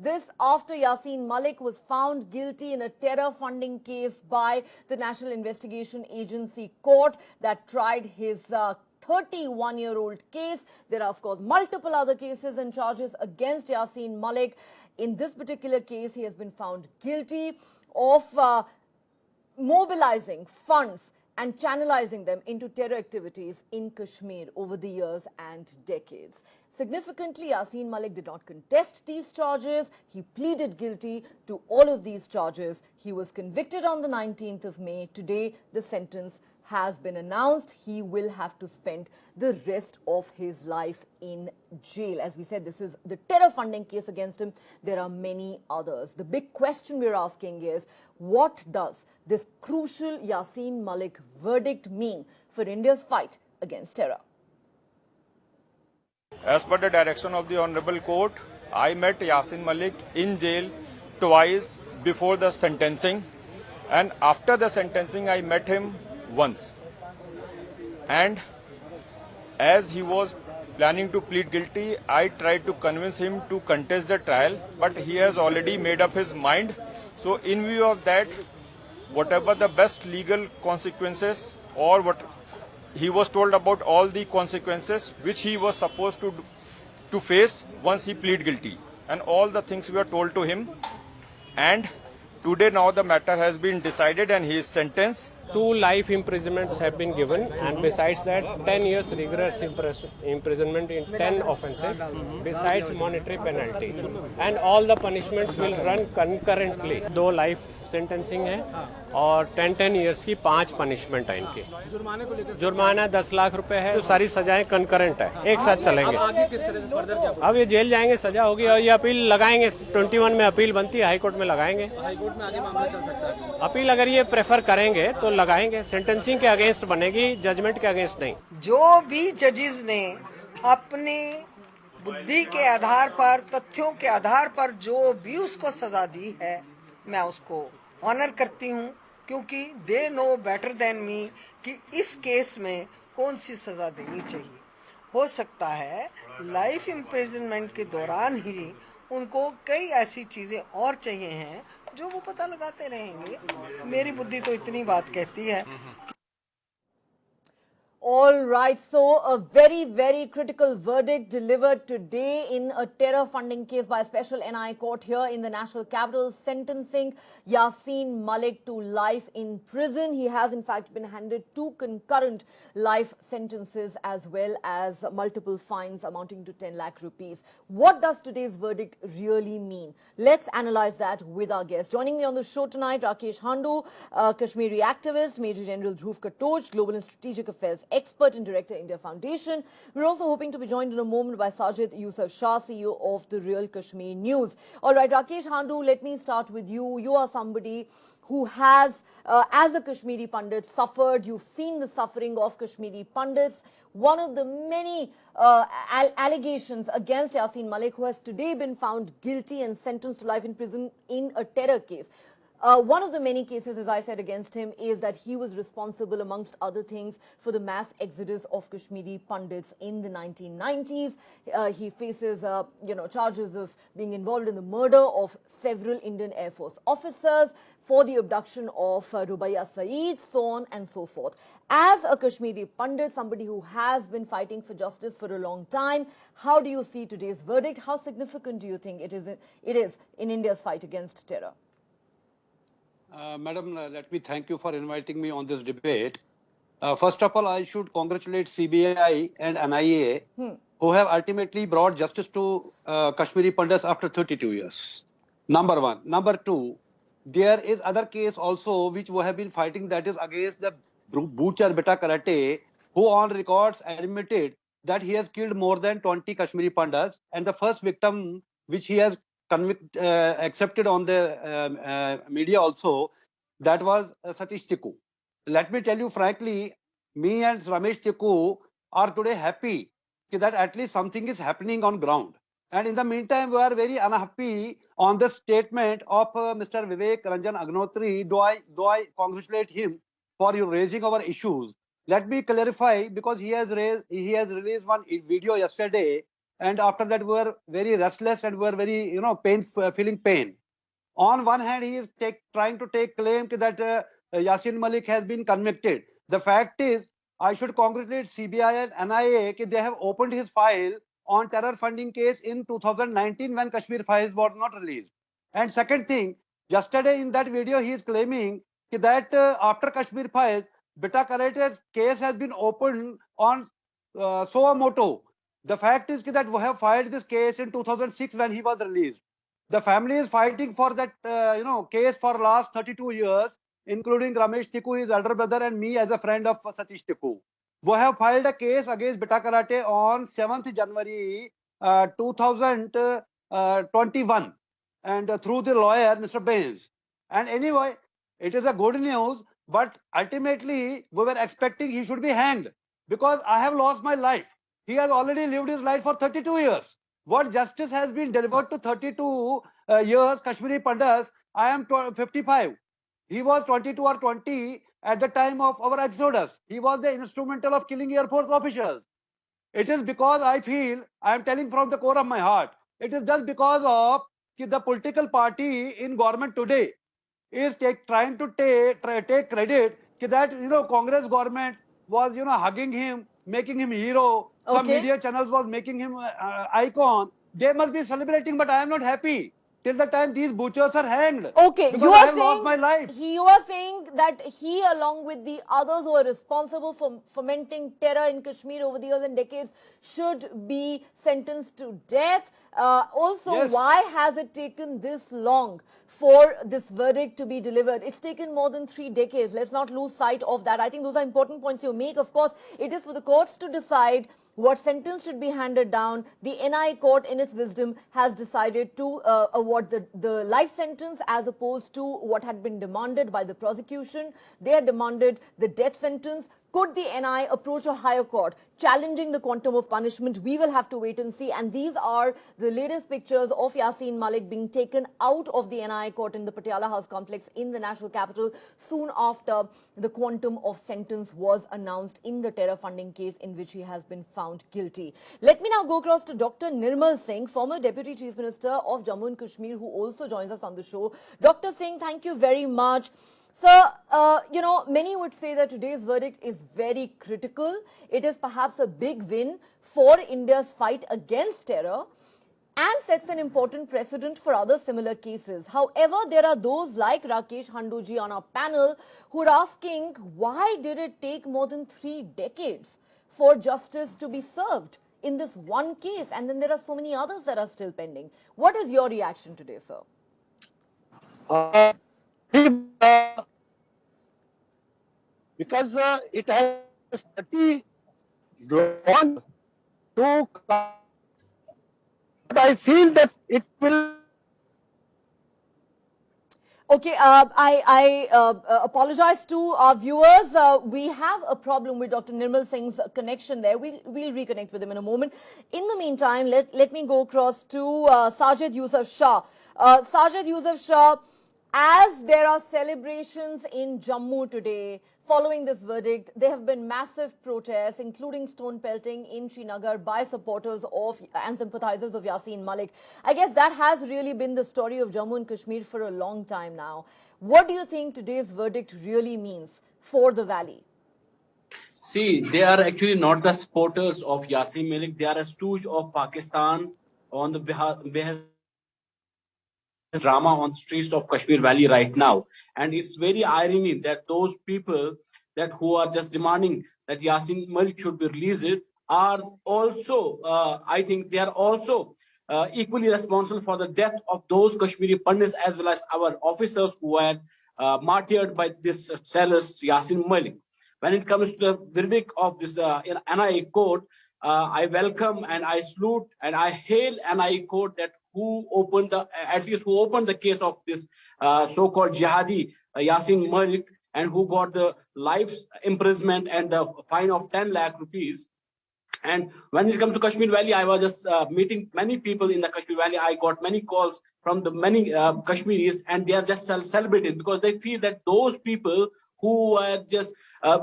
This after Yasin Malik was found guilty in a terror funding case by the National Investigation Agency court that tried his 31-year-old case. There are, of course, multiple other cases and charges against Yasin Malik. In this particular case, he has been found guilty of mobilizing funds and channelizing them into terror activities in Kashmir over the years and decades. Significantly, Yasin Malik did not contest these charges. He pleaded guilty to all of these charges. He was convicted on the 19th of May. Today, the sentence has been announced. He will have to spend the rest of his life in jail. As we said, this is the terror funding case against him. There are many others. The big question we're asking is, what does this crucial Yasin Malik verdict mean for India's fight against terror? As per the direction of the Honorable Court, I met Yasin Malik in jail twice before the sentencing, and after the sentencing I met him once. And as he was planning to plead guilty, I tried to convince him to contest the trial, but he has already made up his mind. So in view of that, whatever the best legal consequences, or what he was told about all the consequences which he was supposed to face once he plead guilty, and all the things we were told to him. And today now the matter has been decided and he is sentenced. 2 life imprisonments have been given, and besides that 10 years rigorous imprisonment in 10 offences besides monetary penalty, and all the punishments will run concurrently. 2 life sentencing है और 10 years की 5 punishment है इनकी। जुर्माना 10 लाख रुपए है। तो सारी सजाएं कंकरेंट है, एक साथ चलेंगे। अब ये जेल जाएंगे, सजा होगी और ये अपील लगाएंगे। 21 में अपील बनती है, हाई कोर्ट में लगाएंगे। हाईकोर्ट में आगे मामला चल सकता है। अपील अगर ये प्रेफर करेंगे तो लगाएंगे। सेंटेंसिंग के अगेंस्ट बनेगी, जजमेंट के अगेंस्ट नहीं। जो भी जजेस ने अपनी बुद्धि के आधार पर, तथ्यों के आधार पर जो भी उसको सजा दी है, मैं उसको ऑनर करती हूँ, क्योंकि they know better than me कि इस केस में कौन सी सजा देनी चाहिए। हो सकता है लाइफ इम्प्रिजनमेंट के दौरान ही उनको कई ऐसी चीजें और चाहिए हैं जो वो पता लगाते रहेंगे। मेरी बुद्धि तो इतनी बात कहती है। All right, so a very, very critical verdict delivered today in a terror funding case by a special NI court here in the National Capital, sentencing Yasin Malik to life in prison. He has in fact been handed 2 concurrent life sentences as well as multiple fines amounting to 10 lakh rupees. What does today's verdict really mean? Let's analyze that with our guests. Joining me on the show tonight, Rakesh Handu, Kashmiri activist, Major General Dhruv Katoch, Global and Strategic Affairs expert and director, India Foundation. We're also hoping to be joined in a moment by Sajid Yusuf Shah, CEO of the Real Kashmir News. All right, Rakesh Handu, let me start with you. You are somebody who has, as a Kashmiri Pandit, suffered. You've seen the suffering of Kashmiri Pandits. One of the many allegations against Yasin Malik, who has today been found guilty and sentenced to life in prison in a terror case. One of the many cases, as I said, against him is that he was responsible, amongst other things, for the mass exodus of Kashmiri Pandits in the 1990s. He faces, charges of being involved in the murder of several Indian Air Force officers, for the abduction of Rubaiya Saeed, so on and so forth. As a Kashmiri Pandit, somebody who has been fighting for justice for a long time, how do you see today's verdict? How significant do you think it is in India's fight against terror? Madam, let me thank you for inviting me on this debate. First of all, I should congratulate CBI and NIA who have ultimately brought justice to Kashmiri Pandits after 32 years. Number 1. Number 2, there is other case also which we have been fighting, that is against the Bhuchar Beta Karate, who on records admitted that he has killed more than 20 Kashmiri Pandits, and the first victim which he has accepted on the media also, that was Satish Tikku. Let me tell you frankly, me and Ramesh Tikku are today happy that at least something is happening on ground. And in the meantime, we are very unhappy on the statement of Mr. Vivek Ranjan Agnihotri, though I congratulate him for raising our issues. Let me clarify, because he has released one video yesterday, and after that we were very restless and were very, feeling pain. On one hand, he is trying to take claim that Yasin Malik has been convicted. The fact is, I should congratulate CBI and NIA that they have opened his file on terror funding case in 2019 when Kashmir Files was not released. And second thing, yesterday in that video he is claiming that after Kashmir Files, Beta Karate's case has been opened on Soa Moto. The fact is that we have filed this case in 2006 when he was released. The family is fighting for that case for last 32 years, including Ramesh Tikku, his elder brother, and me as a friend of Satish Tikku. We have filed a case against Beta Karate on 7th January 2021 and through the lawyer Mr. Baines. And anyway, it is a good news, but ultimately we were expecting he should be hanged because I have lost my life. He has already lived his life for 32 years. What justice has been delivered to 32 years, Kashmiri Pandas, I am 55. He was 22 or 20 at the time of our exodus. He was the instrumental of killing Air Force officers. It is because I feel, I am telling from the core of my heart, it is just because of the political party in government today is trying to take credit that, Congress government was, hugging him, making him hero. Some media channels was making him icon. They must be celebrating, but I am not happy till the time these butchers are hanged. Okay, because I have lost my life. You are saying that he, along with the others who are responsible for fomenting terror in Kashmir over the years and decades, should be sentenced to death. Also, Yes. Why has it taken this long for this verdict to be delivered? It's taken more than 3 decades. Let's not lose sight of that. I think those are important points you make. Of course, it is for the courts to decide what sentence should be handed down. The NI court, in its wisdom, has decided to award the life sentence as opposed to what had been demanded by the prosecution. They had demanded the death sentence. Could the NI approach a higher court, challenging the quantum of punishment? We will have to wait and see. And these are the latest pictures of Yasin Malik being taken out of the NI court in the Patiala House complex in the national capital soon after the quantum of sentence was announced in the terror funding case in which he has been found guilty. Let me now go across to Dr. Nirmal Singh, former Deputy Chief Minister of Jammu and Kashmir, who also joins us on the show. Dr. Singh, thank you very much. Sir, many would say that today's verdict is very critical. It is perhaps a big win for India's fight against terror and sets an important precedent for other similar cases. However, there are those like Rakesh Handuji on our panel who are asking, why did it take more than 3 decades for justice to be served in this one case? And then there are so many others that are still pending. What is your reaction today, sir? Because it has 30 long to come. But I feel that it will. Okay, I apologize to our viewers. We have a problem with Dr. Nirmal Singh's connection there. We'll reconnect with him in a moment. In the meantime, let me go across to Sajid Yusuf Shah. Sajid Yusuf Shah, as there are celebrations in Jammu today following this verdict, there have been massive protests, including stone pelting in Srinagar by supporters of and sympathizers of Yasin Malik. I guess that has really been the story of Jammu and Kashmir for a long time now. What do you think today's verdict really means for the valley? See, they are actually not the supporters of Yasin Malik. They are a stooge of Pakistan on the behest drama on streets of Kashmir Valley right now. And it's very irony that those people that who are just demanding that Yasin Malik should be released are also, I think they are also equally responsible for the death of those Kashmiri Pandits as well as our officers who were martyred by this zealous Yasin Malik. When it comes to the verdict of this NIA court, I welcome and I salute and I hail NIA court that who opened the case of this so-called jihadi Yasin Malik and who got the life imprisonment and the fine of 10 lakh rupees. And when it comes to Kashmir Valley, I was just meeting many people in the Kashmir Valley. I got many calls from the many Kashmiris, and they are just celebrating because they feel that those people who are just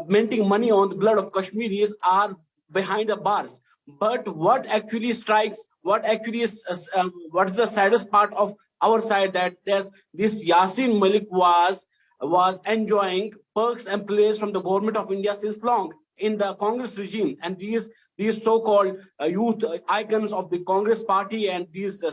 minting money on the blood of Kashmiris are behind the bars. But what actually strikes, what actually is, what is the saddest part of our side, that there's this Yasin Malik was enjoying perks and plays from the government of India since long in the Congress regime, and these so-called youth icons of the Congress party and these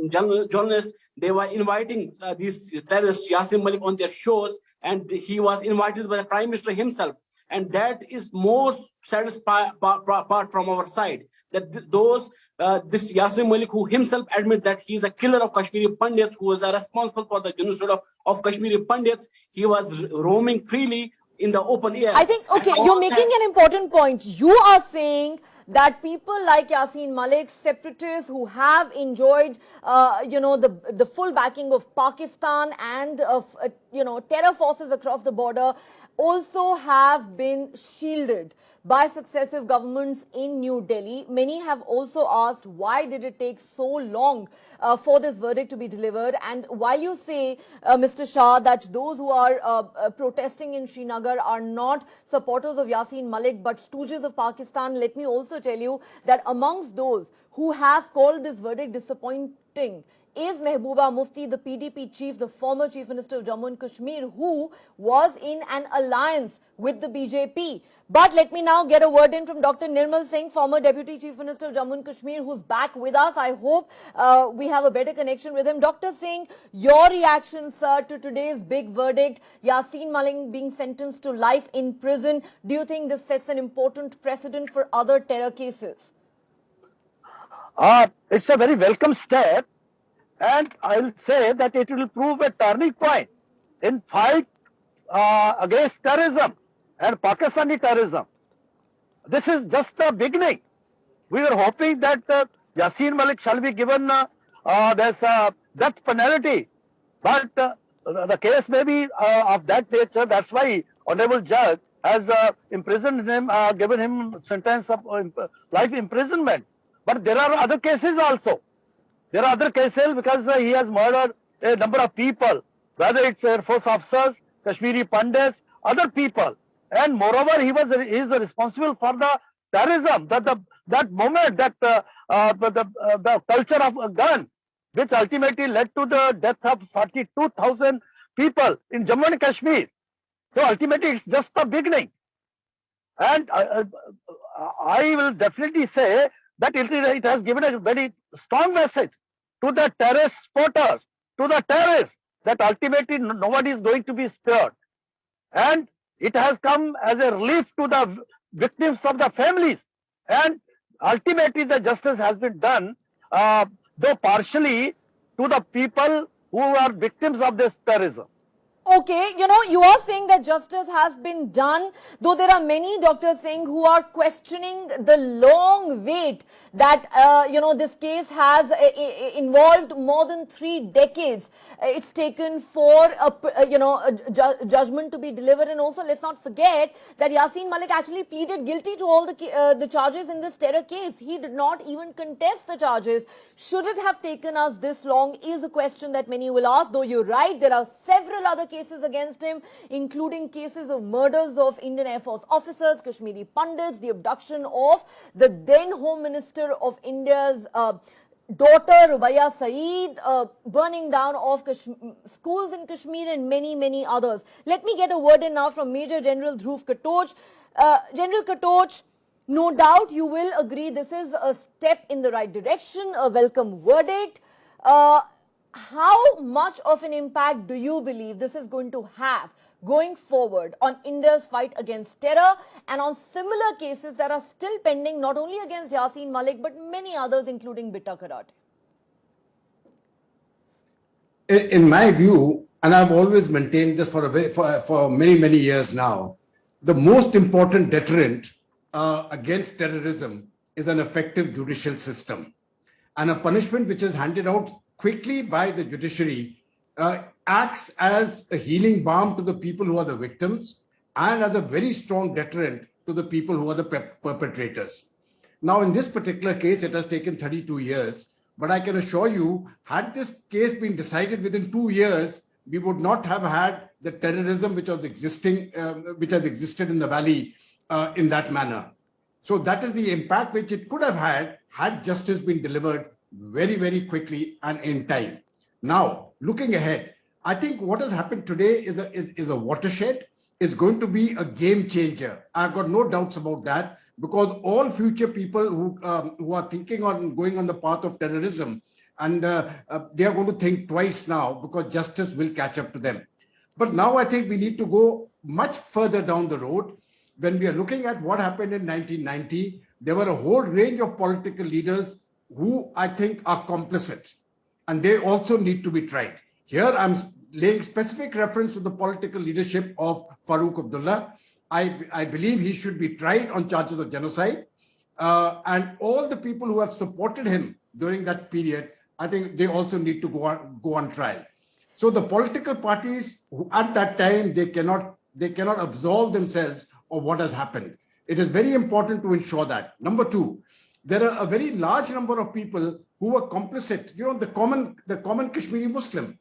journalists, they were inviting these terrorists Yasin Malik on their shows, and he was invited by the Prime Minister himself. And that is most saddest part from our side, that this Yasin Malik, who himself admit that he is a killer of Kashmiri Pandits, who was responsible for the genocide of Kashmiri Pandits, he was roaming freely in the open air. I think, okay, you're making an important point. You are saying that people like Yasin Malik, separatists who have enjoyed, the full backing of Pakistan and of, terror forces across the border, also have been shielded by successive governments in New Delhi. Many have also asked, why did it take so long for this verdict to be delivered? And while you say, Mr. Shah, that those who are protesting in Srinagar are not supporters of Yasin Malik but stooges of Pakistan, let me also tell you that amongst those who have called this verdict disappointing is Mehbooba Mufti, the PDP chief, the former chief minister of Jammu and Kashmir, who was in an alliance with the BJP. But let me now get a word in from Dr. Nirmal Singh, former deputy chief minister of Jammu and Kashmir, who's back with us. I hope we have a better connection with him. Dr. Singh, your reaction, sir, to today's big verdict, Yasin Malik being sentenced to life in prison. Do you think this sets an important precedent for other terror cases? It's a very welcome step. And I'll say that it will prove a turning point in fight against terrorism and Pakistani terrorism. This is just the beginning. We were hoping that Yasin Malik shall be given this death penalty, but the case may be of that nature. That's why Honorable Judge has imprisoned him, given him sentence of life imprisonment. But there are other cases also. There are other cases because he has murdered a number of people, whether it's Air Force officers, Kashmiri Pandits, other people. And moreover, he is responsible for the terrorism, that moment, the culture of a gun, which ultimately led to the death of 42,000 people in Jammu and Kashmir. So ultimately, it's just the beginning. And I will definitely say that it has given a very strong message to the terrorist supporters, to the terrorists, that ultimately nobody is going to be spared. And it has come as a relief to the victims of the families. And ultimately the justice has been done, though partially, to the people who are victims of this terrorism. Okay, you are saying that justice has been done, though there are many, Dr. Singh, who are questioning the long wait that, this case has involved more than 3 decades. It's taken for, a judgment to be delivered. And also, let's not forget that Yasin Malik actually pleaded guilty to all the charges in this terror case. He did not even contest the charges. Should it have taken us this long is a question that many will ask, though you're right, there are several other cases against him, including cases of murders of Indian Air Force officers, Kashmiri Pandits, the abduction of the then Home Minister of India's daughter, Rubaiya Saeed, burning down of schools in Kashmir, and many, many others. Let me get a word in now from Major General Dhruv Katoch. General Katoch, no doubt you will agree this is a step in the right direction, a welcome verdict. How much of an impact do you believe this is going to have going forward on India's fight against terror and on similar cases that are still pending, not only against Yasin Malik, but many others, including Bitta Karate? In my view, and I've always maintained this for many, many years now, the most important deterrent against terrorism is an effective judicial system. And a punishment which is handed out quickly by the judiciary acts as a healing balm to the people who are the victims and as a very strong deterrent to the people who are the perpetrators. Now, in this particular case, it has taken 32 years, but I can assure you, had this case been decided within 2 years, we would not have had the terrorism which was existing, which has existed in the valley in that manner. So that is the impact which it could have had justice been delivered very, very quickly and in time. Now, looking ahead, I think what has happened today is a watershed, is going to be a game changer. I've got no doubts about that, because all future people who are thinking on going on the path of terrorism, and they are going to think twice now, because justice will catch up to them. But now I think we need to go much further down the road. When we are looking at what happened in 1990, there were a whole range of political leaders who I think are complicit, and they also need to be tried. Here I'm laying specific reference to the political leadership of Farooq Abdullah. I believe he should be tried on charges of genocide. And all the people who have supported him during that period, I think they also need to go on trial. So the political parties who at that time, they cannot absolve themselves of what has happened. It is very important to ensure that. Number two, there are a very large number of people who were complicit, the common Kashmiri Muslim,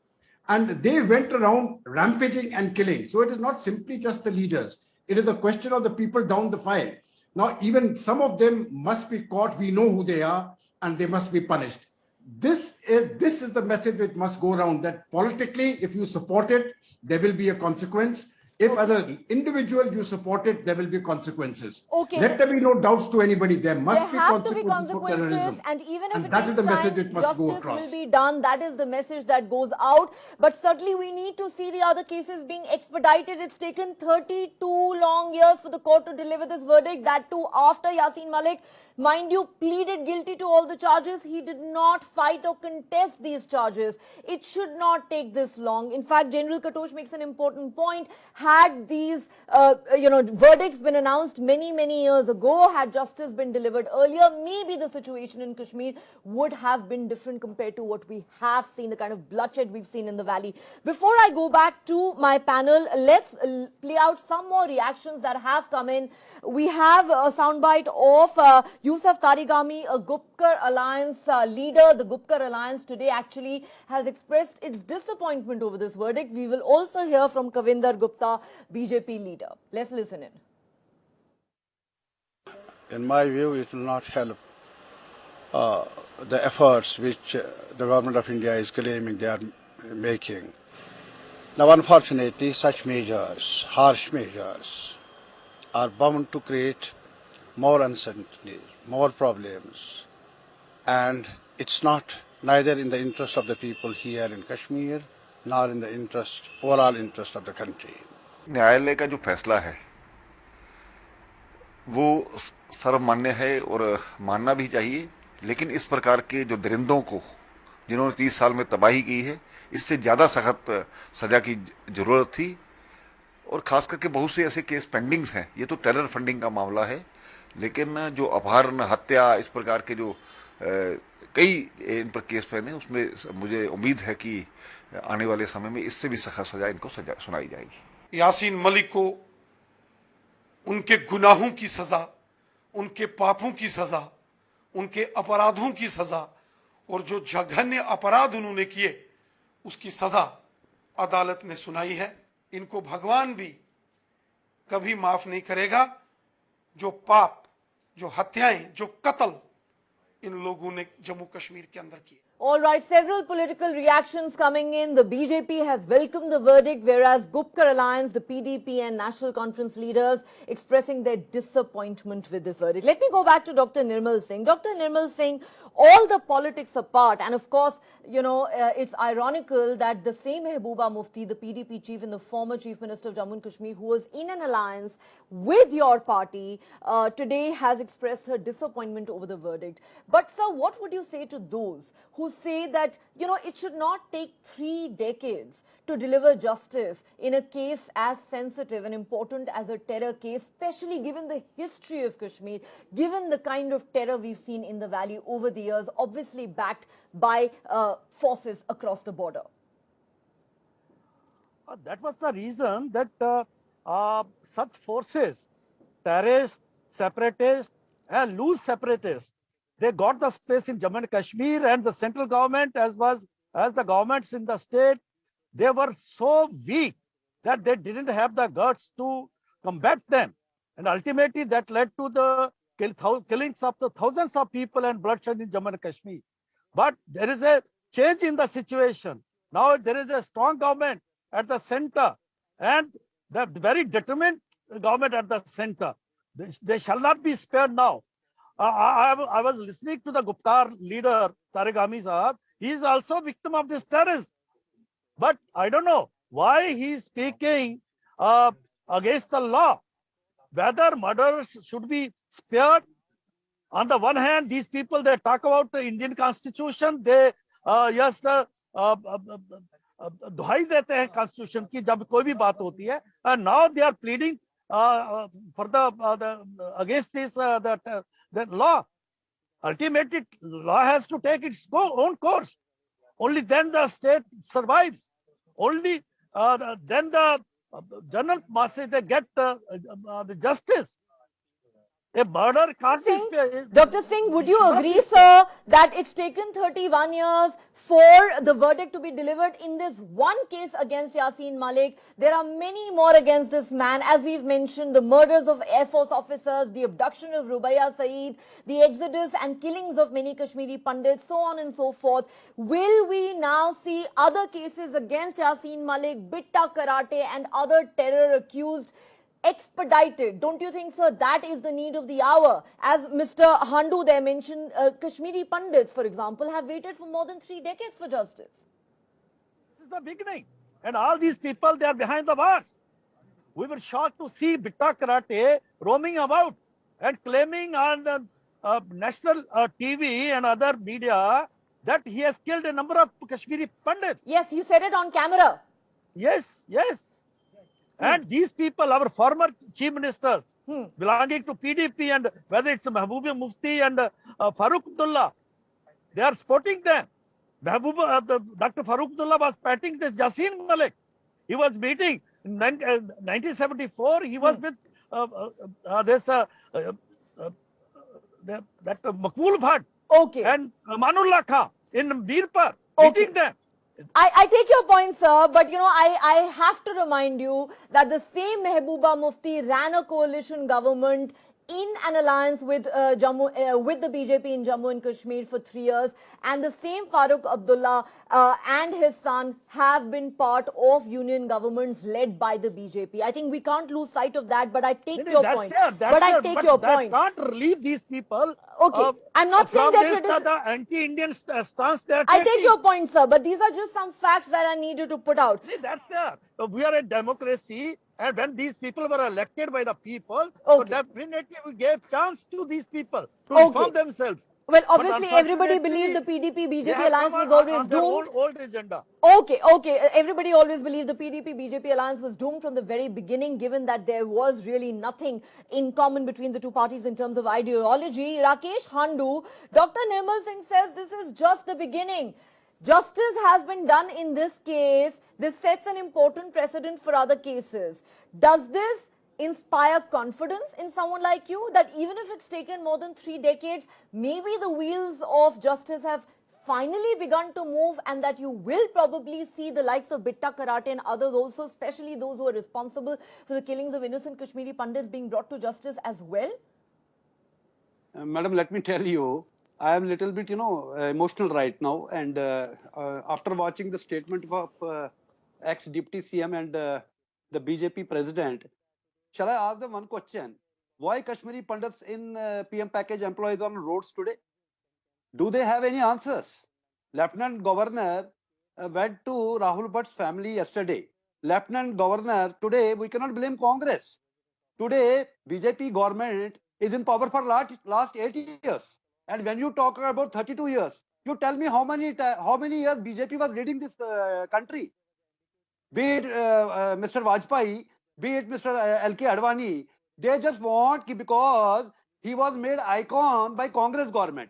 and they went around rampaging and killing. So it is not simply just the leaders. It is a question of the people down the file. Now, even some of them must be caught. We know who they are, and they must be punished. This is the message which must go around, that politically, if you support it, there will be a consequence. If as an individual you support it, there will be consequences. Okay. Let there be no doubts to anybody. There must There be have to be consequences for terrorism. consequences, and even if And it that is takes the message time, which must go justice across. will be done. That is the message that goes out. But certainly we need to see the other cases being expedited. It's taken 32 long years for the court to deliver this verdict. That too after Yasin Malik, mind you, pleaded guilty to all the charges. He did not fight or contest these charges. It should not take this long. In fact, General Katosh makes an important point. Had these verdicts been announced many years ago, had justice been delivered earlier, maybe the situation in Kashmir would have been different compared to what we have seen, the kind of bloodshed we've seen in the valley. Before I go back to my panel, let's play out some more reactions that have come in. We have a soundbite of Yusuf Tarigami, a Gupkar Alliance leader. The Gupkar Alliance today actually has expressed its disappointment over this verdict. We will also hear from Kavinder Gupta, BJP leader. Let's listen in. In my view, it will not help the efforts which the government of India is claiming they are making. Now, unfortunately, such measures, harsh measures, are bound to create more uncertainty, more problems, and it's neither in the interest of the people here in Kashmir, nor in the overall interest of the country. न्यायालय का जो फैसला है वो सर्वमान्य है और मानना भी चाहिए, लेकिन इस प्रकार के जो दरिंदों को जिन्होंने 30 साल में तबाही की है, इससे ज्यादा सख्त सजा की जरूरत थी। और खास करके बहुत से ऐसे केस पेंडिंग्स हैं। ये तो टेरर फंडिंग का मामला है, लेकिन जो अपहरण, हत्या, इस प्रकार के जो कई इन पर केस पेंडिंग हैं, उसमें मुझे उम्मीद है कि आने वाले समय में इससे भी सख्त सजा इनको सुनाई जाएगी। यासीन मलिक को उनके गुनाहों की सजा, उनके पापों की सजा, उनके अपराधों की सजा और जो जघन्य अपराध उन्होंने किए उसकी सजा अदालत ने सुनाई है। इनको भगवान भी कभी माफ नहीं करेगा। जो पाप, जो हत्याएं, जो कत्ल इन लोगों ने जम्मू कश्मीर के अंदर किए। All right, several political reactions coming in. The BJP has welcomed the verdict, whereas Gupkar Alliance, the PDP and National Conference leaders expressing their disappointment with this verdict. Let me go back to Dr. Nirmal Singh. Dr. Nirmal Singh, all the politics apart, and of course, it's ironical that the same Mehbooba Mufti, the PDP chief and the former Chief Minister of Jammu and Kashmir, who was in an alliance with your party, today has expressed her disappointment over the verdict. But sir, what would you say to those who say that, it should not take 3 decades to deliver justice in a case as sensitive and important as a terror case, especially given the history of Kashmir, given the kind of terror we've seen in the valley over the years, obviously backed by forces across the border? That was the reason that such forces, terrorists, separatists, and loose separatists, they got the space in Jammu and Kashmir, and the central government as the governments in the state, they were so weak that they didn't have the guts to combat them. And ultimately that led to the killings of the thousands of people and bloodshed in Jammu and Kashmir. But there is a change in the situation. Now there is a strong government at the center and the very determined government at the center. They shall not be spared now. I was listening to the Gupkar leader, Tariq Ami Sahab. He is also a victim of this terrorism. But I don't know why he is speaking against the law. Whether murderers should be spared. On the one hand, these people, they talk about the Indian Constitution. They दुहाई देते हैं Constitution की जब कोई भी बात होती है. And now they are pleading for the against this the law. Ultimately, law has to take its own course. Only then the state survives. Only then the general masses they get the justice. A murder can't be spared. Dr. Singh, would you agree, sir, that it's taken 31 years for the verdict to be delivered in this one case against Yasin Malik? There are many more against this man. As we've mentioned, the murders of Air Force officers, the abduction of Rubaiya Saeed, the exodus and killings of many Kashmiri Pandits, so on and so forth. Will we now see other cases against Yasin Malik, Bitta Karate and other terror accused expedited? Don't you think, sir, that is the need of the hour? As Mr. Handu there mentioned, Kashmiri Pandits, for example, have waited for more than 3 decades for justice. This is the beginning. And all these people, they are behind the bars. We were shocked to see Bitta Karate roaming about and claiming on national TV and other media that he has killed a number of Kashmiri Pandits. Yes, you said it on camera. Yes, yes. And these people, our former chief ministers, belonging to PDP, and whether it's Mahbooba Mufti and Farooq Abdullah, they are supporting them. Dr. Farooq Abdullah was patting this Yasin Malik. He was meeting in 1974. He was with that Makbul Bhatt and Manullah Khan in Birpur, meeting them. I take your point, sir, but you know, I have to remind you that the same Mehbooba Mufti ran a coalition government in an alliance with with the BJP in Jammu and Kashmir for 3 years, and the same Farooq Abdullah and his son have been part of union governments led by the BJP. I think we can't lose sight of that, but I take your point. That can't relieve these people. Okay, I'm not saying that the anti-Indian stance they are I taking. take your point, sir, but these are just some facts that I need you to put out. That's there. We are a democracy, and when these people were elected by the people, so definitely we gave chance to these people to reform themselves. Well, obviously, everybody believed the PDP-BJP alliance was always doomed. Old agenda. Okay. Everybody always believed the PDP-BJP alliance was doomed from the very beginning, given that there was really nothing in common between the two parties in terms of ideology. Rakesh Handu, Dr. Nirmal Singh says this is just the beginning. Justice has been done in this case. This sets an important precedent for other cases. Does this inspire confidence in someone like you that even if it's taken more than 3 decades, maybe the wheels of justice have finally begun to move, and that you will probably see the likes of Bitta Karate and others also, especially those who are responsible for the killings of innocent Kashmiri Pandits, being brought to justice as well? Madam, let me tell you, I am a little bit, emotional right now. And after watching the statement of ex-Deputy CM and the BJP president, shall I ask them one question? Why Kashmiri Pandits in PM package employees on roads today? Do they have any answers? Lieutenant Governor went to Rahul Bhatt's family yesterday. Lieutenant Governor, today we cannot blame Congress. Today, BJP government is in power for last 8 years. And when you talk about 32 years, you tell me how many years BJP was leading this country. Be it Mr. Vajpayee, be it Mr. L.K. Advani, they just want because he was made icon by Congress government.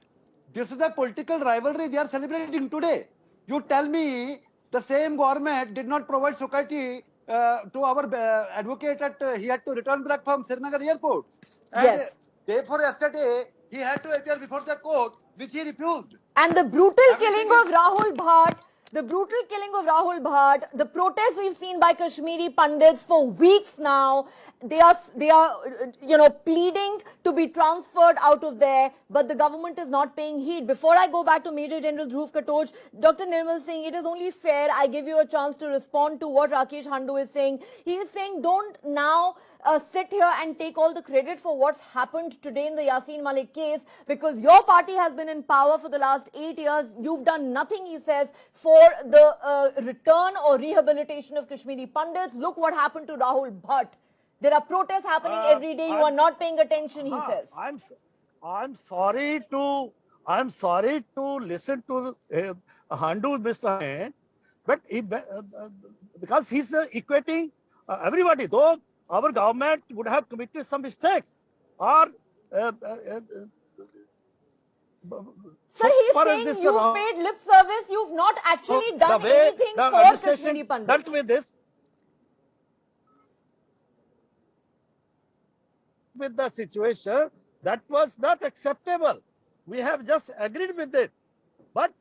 This is a political rivalry they are celebrating today. You tell me the same government did not provide security to our advocate at he had to return back from Srinagar airport. And therefore yesterday he had to appear before the court, which he refused. And the brutal killing of Rahul Bhatt The brutal killing of Rahul Bhatt, the protests we've seen by Kashmiri pundits for weeks now, they are pleading to be transferred out of there, but the government is not paying heed. Before I go back to Major General Dhruv Katoj, Dr. Nirmal Singh, it is only fair I give you a chance to respond to what Rakesh Handu is saying. He is saying don't now sit here and take all the credit for what's happened today in the Yaseen Malik case, because your party has been in power for the last 8 years. You've done nothing, he says, for the return or rehabilitation of Kashmiri pundits. Look what happened to Rahul Bhatt. There are protests happening every day. You are not paying attention, he says. I'm sorry to listen to Handu, Mr. Hain, but because he's equating everybody, though our government would have committed some mistakes, or Sir, he's saying you've paid lip service. You've not actually done anything for Kashmiri pundits. Dealt with this, with the situation, that was not acceptable. We have just agreed with it. But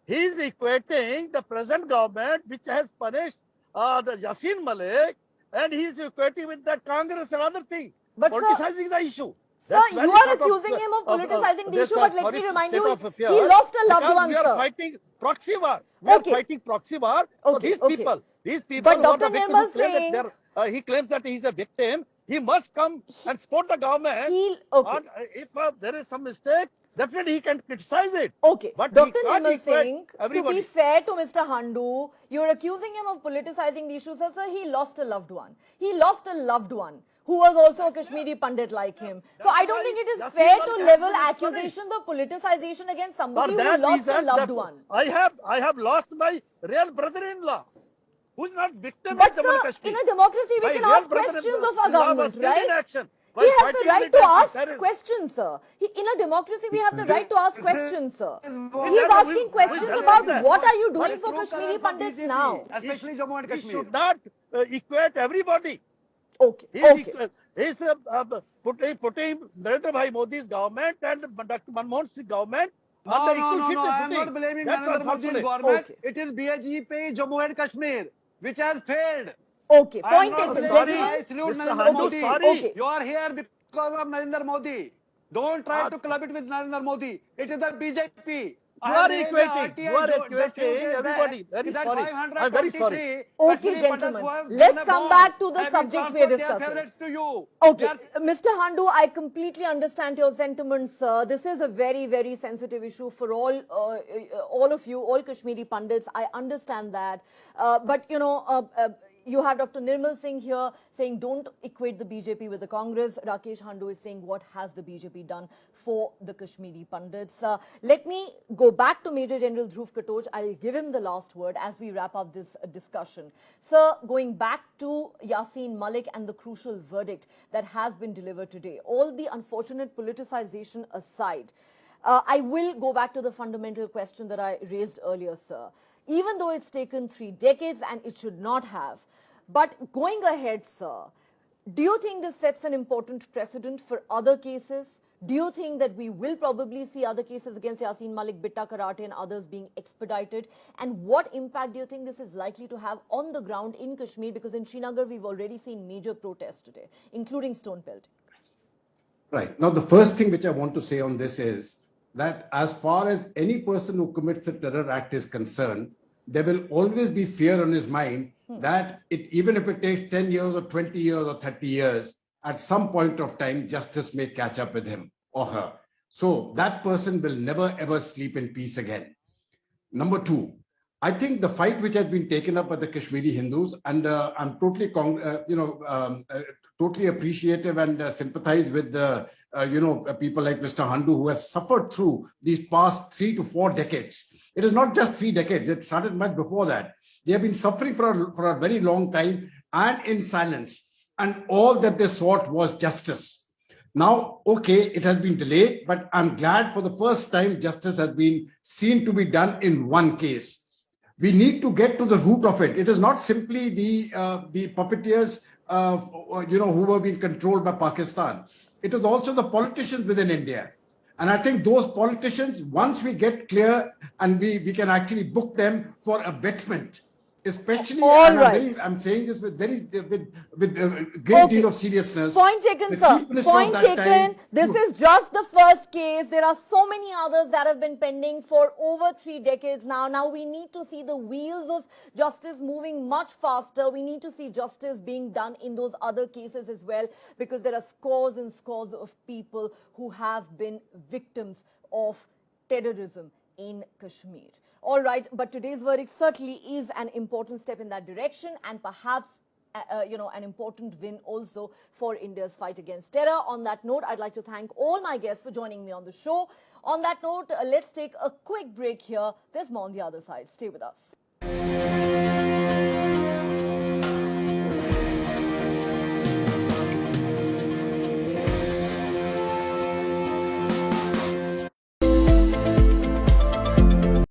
he is equating the present government, which has punished the Yaseen Malik, and he is equating with that Congress and other things, but politicizing the issue. Sir, you are accusing him of politicizing the issue, but let me remind you, he lost a loved one, we sir. are fighting proxy war. We are fighting proxy war. So these people but who Dr. are the victims, Nirmal who claim saying, that he claims that he is a victim, he must come and support the government. And if there is some mistake, definitely he can criticize it. Okay, But Dr. Nirmal Singh, to be fair to Mr. Handu, you're accusing him of politicizing the issue. Sir, he lost a loved one. He lost a loved one who was also a Kashmiri pandit like him. So I don't think it is fair to level accusations of politicization against somebody who lost a loved one. I have lost my real brother-in-law, who is not victim But in Jammu and sir, Kashmir. in a democracy, we can ask questions of our government, right? He has the right to ask questions, sir. In a democracy, we have the right to ask questions, sir. He is asking questions about what are you doing for Kashmiri pandits now. Especially Jammu and Kashmir. He should not equate everybody. Okay. He's putting Narendra Bhai Modi's government and Dr. Manmohan Singh government. No, I am not blaming Narendra Modi's government. It is BJP Jammu and Kashmir, which has failed. Okay, point taken, gentlemen. I salute Narendra Modi. Okay. You are here because of Narendra Modi. Don't try to club it with Narendra Modi. It is the BJP. You are equating everybody. Very sorry. I'm very sorry. Okay, gentlemen. Let's come back to the subject we are discussing. Okay, Mr. Handu, I completely understand your sentiments, sir. This is a very, very sensitive issue for all of you, all Kashmiri pundits. I understand that. But, you have Dr. Nirmal Singh here saying don't equate the BJP with the Congress. Rakesh Handu is saying what has the BJP done for the Kashmiri pundits. Let me go back to Major General Dhruv Katoj. I'll give him the last word as we wrap up this discussion. Sir, going back to Yaseen Malik and the crucial verdict that has been delivered today, all the unfortunate politicization aside, I will go back to the fundamental question that I raised earlier, sir. Even though it's taken 3 decades and it should not have, but going ahead, sir, do you think this sets an important precedent for other cases? Do you think that we will probably see other cases against Yaseen Malik, Bitta Karate and others being expedited? And what impact do you think this is likely to have on the ground in Kashmir? Because in Srinagar, we've already seen major protests today, including stone pelting. Right. Now, the first thing which I want to say on this is that as far as any person who commits a terror act is concerned, there will always be fear on his mind that even if it takes 10 years or 20 years or 30 years, at some point of time, justice may catch up with him or her. So that person will never ever sleep in peace again. Number 2, I think the fight which has been taken up by the Kashmiri Hindus, and I'm totally, totally appreciative and sympathize with the, people like Mr. Handu who have suffered through these past 3 to 4 decades. It is not just 3 decades. It started much before that. They have been suffering for a very long time and in silence. And all that they sought was justice. Now, okay, it has been delayed, but I'm glad for the first time justice has been seen to be done in one case. We need to get to the root of it. It is not simply the puppeteers, who were being controlled by Pakistan. It is also the politicians within India. And I think those politicians, once we get clear and we can actually book them for abatement, especially, All and right. I'm saying this with a great deal of seriousness. Point taken, The sir. Chief Minister of Point that taken. time This is just the first case. There are so many others that have been pending for over 3 decades now. Now we need to see the wheels of justice moving much faster. We need to see justice being done in those other cases as well, because there are scores and scores of people who have been victims of terrorism in Kashmir. All right, but today's verdict certainly is an important step in that direction, and perhaps an important win also for India's fight against terror. On that note, I'd like to thank all my guests for joining me on the show. On that note, let's take a quick break here. There's more on the other side. Stay with us.